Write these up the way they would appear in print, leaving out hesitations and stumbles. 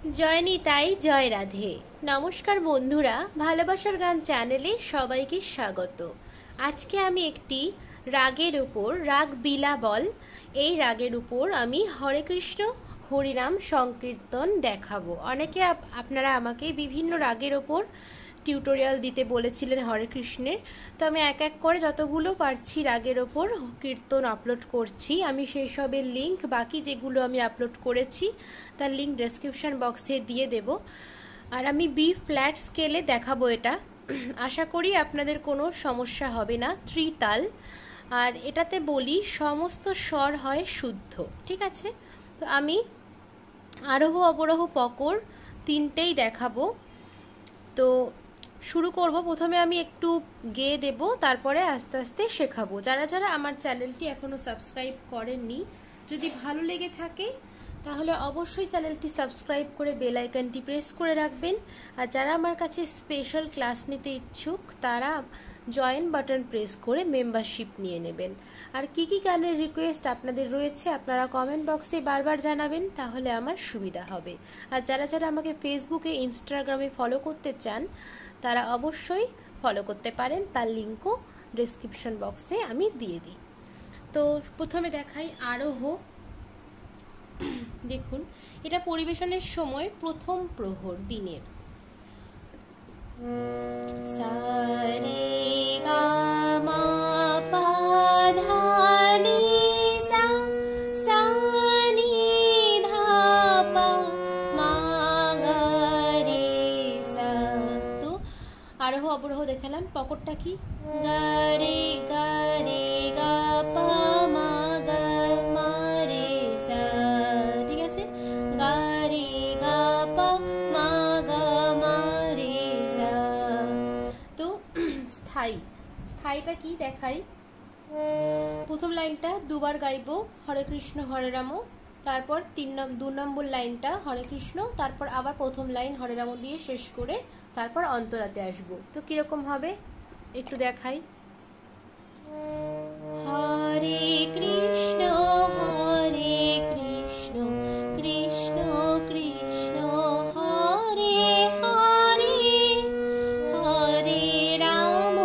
जय निताई जय राधे। नमस्कार बंधुरा, भालोबासार गान चैनेले सबाइके स्वागत। आज के आमी एकटी रागेर उपर राग बिलाबल এই রাগের উপর আমি হরে কৃষ্ণ হরিনাম সংকীর্তন দেখাবো। অনেকে আপনারা আমাকে বিভিন্ন রাগের উপর টিউটোরিয়াল দিতে বলেছিলেন হরে কৃষ্ণের, তো আমি এক এক করে যতগুলো পারছি রাগের উপর কীর্তন আপলোড করছি। আমি সেই সবের লিংক বাকি যেগুলো আমি আপলোড করেছি তার লিংক ডেসক্রিপশন বক্সে দিয়ে দেব। আর আমি বি ফ্ল্যাট স্কেলে দেখাবো এটা, আশা করি আপনাদের কোনো সমস্যা হবে না। ত্রিতাল, আর এটাতে বলি সমস্ত স্বর হয় শুদ্ধ, ঠিক আছে? তো আমি আরোহ অবরোহ পকর তিনটেই দেখাবো। তো শুরু করব। প্রথমে আমি একটু গেয়ে দেব, তারপরে আস্তে আস্তে শেখাবো। যারা যারা আমার চ্যানেলটি এখনো সাবস্ক্রাইব করেননি, যদি ভালো লেগে থাকে তাহলে অবশ্যই চ্যানেলটি সাবস্ক্রাইব করে বেল আইকনটি প্রেস করে রাখবেন। আর যারা আমার কাছে স্পেশাল ক্লাস নিতে ইচ্ছুক তারা জয়েন বাটন প্রেস করে মেম্বারশিপ নিয়ে নেবেন। আর কি কি গানের রিকোয়েস্ট আপনাদের রয়েছে আপনারা কমেন্ট বক্সে বারবার জানাবেন, তাহলে আমার সুবিধা হবে। আর যারা যারা আমাকে ফেসবুকে ইনস্টাগ্রামে ফলো করতে চান তারা অবশ্যই ফলো করতে পারেন, তার লিঙ্কও ডেসক্রিপশন বক্সে আমি দিয়ে দিই। তো প্রথমে দেখাই আরোহ। দেখুন, এটা পরিবেশনের সময় প্রথম প্রহর দিনের। সারে গা মা পা ধা নি সা সা নি ধা পা মা গা রে সা। তো আরোহ অবরোহ দেখালাম। পকরটা কি? গা রে গা রে গা পা মা গা মা রে সা, ঠিক আছে? গা রে গা পা মা গা মা রে সা। তো স্থায়ী, স্থায়ীটা কি দেখাই। প্রথম লাইনটা দুবার গাইবো হরে কৃষ্ণ হরে রাম, তারপর দু নম্বর লাইনটা হরে কৃষ্ণ, তারপর আবার প্রথম লাইন হরে রাম দিয়ে শেষ করে তারপর অন্তরাতে আসবো। তো কিরকম হবে একটু দেখাই। হরে কৃষ্ণ হরে কৃষ্ণ কৃষ্ণ কৃষ্ণ হরে হরে হরে রাম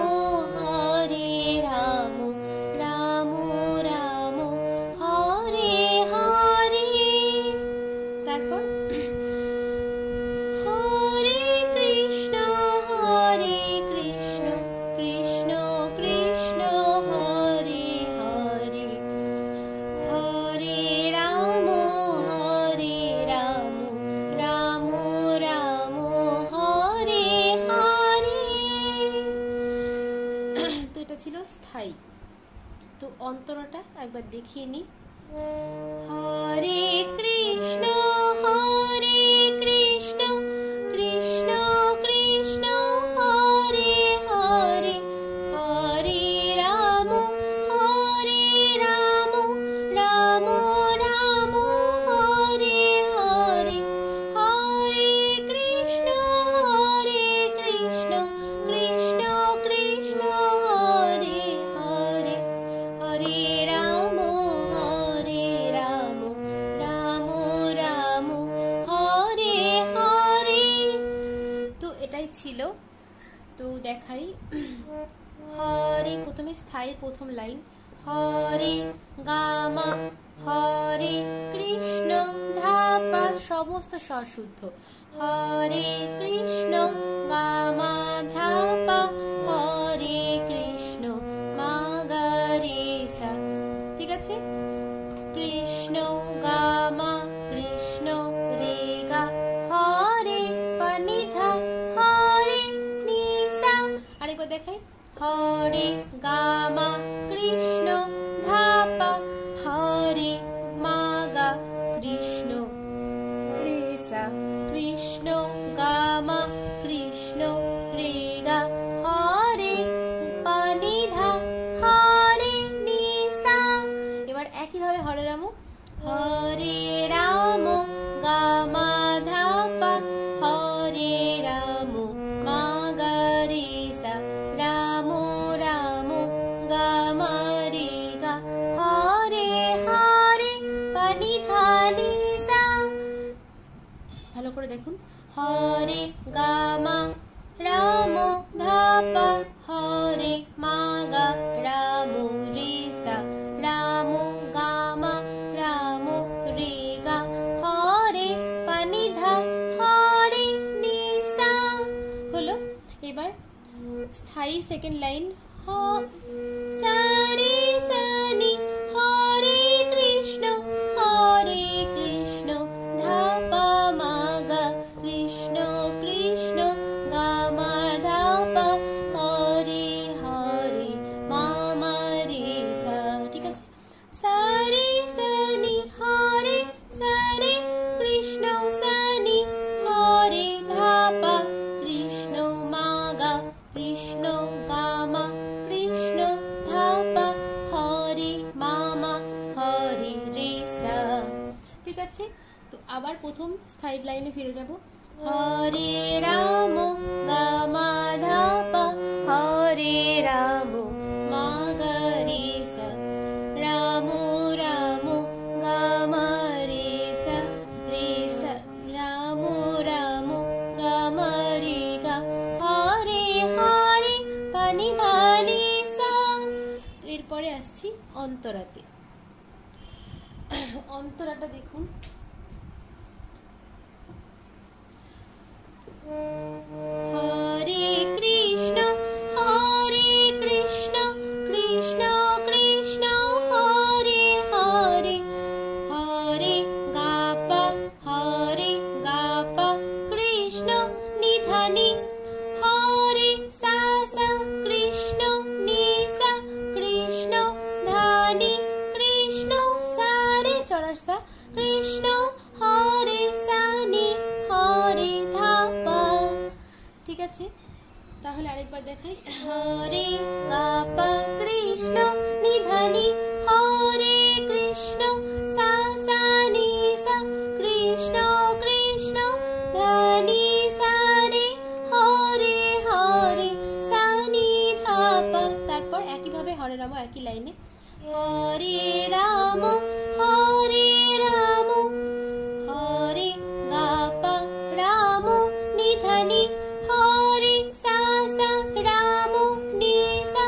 হরে রাম রাম রাম হরে হরে। তারপর হরে কৃষ্ণ কৃষ্ণ কৃষ্ণ হরে হরে হরে রাম রাম রাম হরে হরে। তো এটা ছিল স্থায়ী। তো অন্তরাটা একবার দেখিয়ে নি। হরে কৃষ্ণ কৃষ্ণ কৃষ্ণ হরে হরে হরে রাম রাম রাম হরে হরে হরে কৃষ্ণ কৃষ্ণ কৃষ্ণ হরে হরে হরে রাম রাম রাম হরে হরে। তো এটাই ছিল। তো দেখাই। হরে প্রথমে স্থায়ীর প্রথম লাইন হরে গামা হরে কৃষ্ণ ধাপা সমস্ত স্বর শুদ্ধ। হরে কৃষ্ণ গামা ধাপা হরে কৃষ্ণ মা গা রে সা, ঠিক আছে? কৃষ্ণ গামা কৃষ্ণ রে গা হরে পানি ধা হরে নি সা। আরেকবার দেখাই। হরে গামা কৃষ্ণ ধাপা হরে মা গা কৃষ্ণ রে সা, কৃষ্ণ গামা কৃষ্ণ রে গা হরে পানি ধা হরে নি সা। এবার একইভাবে হরে রাম হরে রাম গামা ধাপা হরে রাম মা গা রে সা রাম রাম গামা রে গা হরে হরে পানি ধা নি সা। ভালো ভালো করে দেখুন। হরে গামা রাম ধাপা, হরে মাগা রাম রেসা, রাম গামা রাম রেগা, হরে পানিধা হরে নিসা। হলো। এবার স্থায়ী সেকেন্ড লাইন, সারে সানি হরে কৃষ্ণ ধাপা মাগা কৃষ্ণ কৃষ্ণ গামা ধাপা, হরে হরে মামা রে সা। ঠিক আছে, সারে সানি হরে সারে কৃষ্ণ সানি হরে ধাপা কৃষ্ণ মাগা কৃষ্ণ গামা কৃষ্ণ ধাপা, হরে মামা হরে রে সা। ঠিক আছে, তো আবার প্রথম স্থায়ী লাইনে ফিরে যাব। হরে রাম গামা ধাপা, হরে রাম মাগা রে সা, রাম রাম গামা রে সা রে সা, রাম রাম গামা রে গা, হরে হরে পানি ধানি সা। এরপরে আসছি অন্তরাতে। অন্তরাটা দেখুন। হরে কৃষ্ণ কৃষ্ণ কৃষ্ণ হরে হরে, হরে গাপা কৃষ্ণ নিধানি, হরে সা সা কৃষ্ণ নিসা কৃষ্ণ ধানি, কৃষ্ণ সারে চড়ার সা কৃষ্ণ, হরে সানি হরে ধাপা। ঠিক আছে, তাহলে আরেকবার দেখাই। হরে গাপা কৃষ্ণ নিধানি, হরে কৃষ্ণ সা সা নি সা কৃষ্ণ কৃষ্ণ ধানি সারে, হরে হরে সানি ধাপা। তারপর একইভাবে হরে রাম একই লাইনে, হরে রাম হরে গাপা রাম নিধানি, হরে সা সা রাম নিসা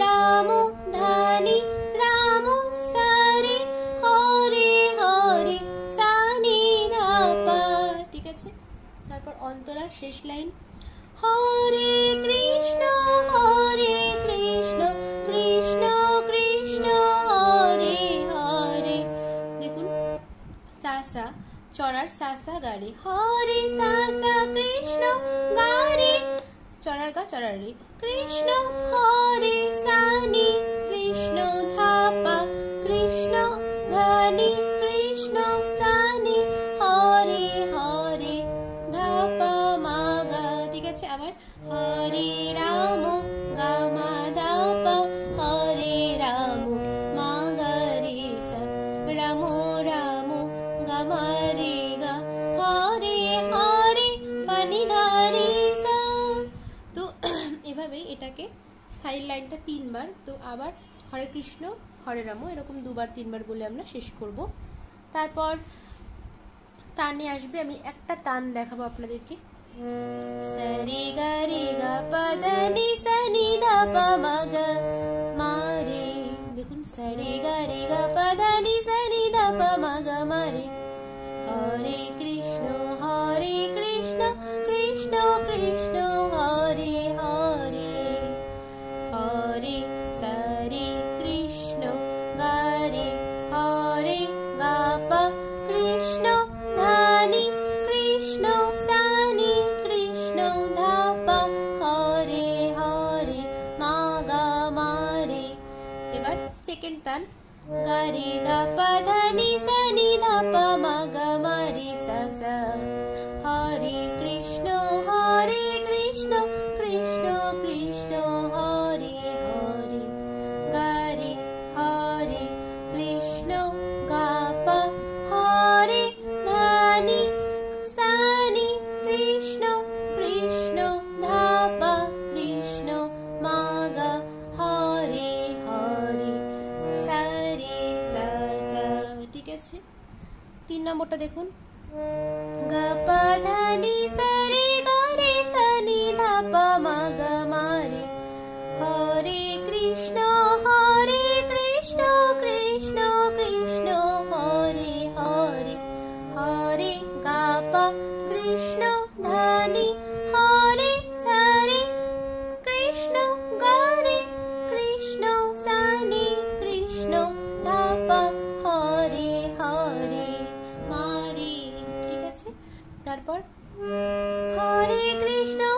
রাম ধানি, রাম সারে হরে হরে সানি ধাপা। ঠিক আছে, তারপর অন্তরার শেষ লাইন, হরে কৃষ্ণ কৃষ্ণ কৃষ্ণ হরে হরে। দেখুন সাসা চড়ার সাসা গারে, হরে সাসা কৃষ্ণ গারে চড়ার গা চড়ার রে, কৃষ্ণ হরে সানি কৃষ্ণ ধাপা কৃষ্ণ ধানি, কৃষ্ণ সানি হরে হরে ধাপা মাগা। ঠিক আছে, আবার হরে রাম গামা ধাপা, হরে রাম মাগা রে সা, রাম রাম গামা রে গা, হরে হরে পানি ধারে সা। তো এভাবেই এটাকে স্থায়ী লাইনটা 3 বার। তো আবার হরে কৃষ্ণ হরে রাম এরকম 2 বার 3 বার বলে আমরা শেষ করব। তারপর তানে আসবে, আমি একটা তান দেখাবো আপনাদেরকে। সরে গা রে গা পদ নি সা নি ধা পা মা গা মা রে। দেখুন সরে গা রে গা পদ নি সা নি ধা পা মা গা মা রে, হরে কৃষ্ণ কৃষ্ণ কৃষ্ণ হরে হরে, হরে সরে কৃষ্ণ গারে, হরে গাপা কৃষ্ণ ধানি, কৃষ্ণ সানি কৃষ্ণ ধাপা, হরে হরে মাগা মারে। এবার সেকেন্ড তান, গারে গাপা ধানি সানি ধাপা মাগা মারে সা সা, হরে কৃষ্ণ কৃষ্ণ কৃষ্ণ হরে হরে, গারে হরে কৃষ্ণ গাপা, হরে ধানি সানি কৃষ্ণ কৃষ্ণ ধাপা, কৃষ্ণ মাগা হরে হরে সারে সা সা। ঠিক আছে, 3 নম্বরটা দেখুন, গা pa dha ni sa re ga re sa ni dha pa ma ga ma re. Hare Krishna Krishna Krishna Hare Hare, Hare ga pa Krishna dhani Hare sare, Krishna ga re Krishna sani Krishna dha pa Hare Hare Mare. ঠিক আছে, তারপর Hare Krishna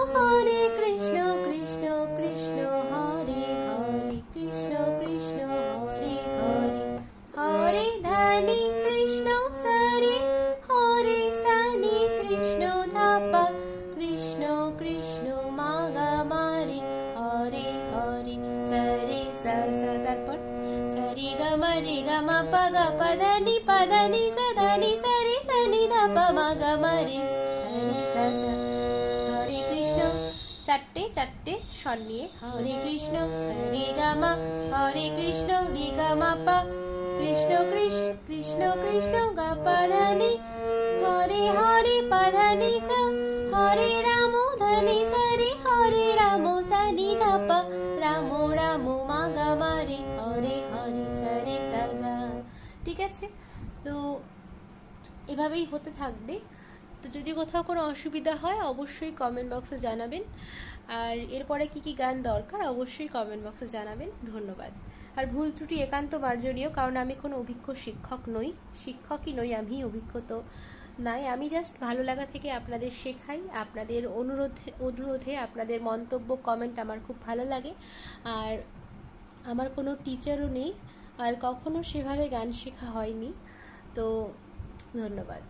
Krishna Krishna Hare Hare, Krishna Krishna Hare Hare, Hare dhani Krishna sare, Hare sani Krishna dhapa, Krishna Krishna maga mare, Hare Hare sare sa sa. তারপর sari ga ma pa ga pa dhani sa dhani sari sani dhapa maga mare, sari sa sa. Hare Krishna চারটে চারটে স্বর নিয়ে হরে কৃষ্ণ সরে গা মা, হরে কৃষ্ণ রে গা মা পা, কৃষ্ণ কৃষ্ণ কৃষ্ণ কৃষ্ণ গা পা ধা নি, হরে হরে পা ধা নি সা, হরে রাম ধনি সা রে, হরে রাম সা নি ধা পা, রাম রাম মা গা মা রে, হরে হরে সরে সা সা। ঠিক আছে, তো এভাবেই হতে থাকবে। তো যদি কোথাও কোনো অসুবিধা হয় অবশ্যই কমেন্ট বক্সে জানাবেন, আর এরপরে কি কি গান দরকার অবশ্যই কমেন্ট বক্সে জানাবেন। ধন্যবাদ। আর ভুল ত্রুটি একান্ত মার্জনীয়, কারণ আমি কোনো অভিজ্ঞ শিক্ষকই নই, আমি অভিজ্ঞ তো নাই, আমি জাস্ট ভালো লাগা থেকে আপনাদের শেখাই, আপনাদের অনুরোধে আপনাদের মন্তব্য কমেন্ট আমার খুব ভালো লাগে। আর আমার কোনো টিচারও নেই, আর কখনো সেভাবে গান শেখা হয়নি। তো ধন্যবাদ।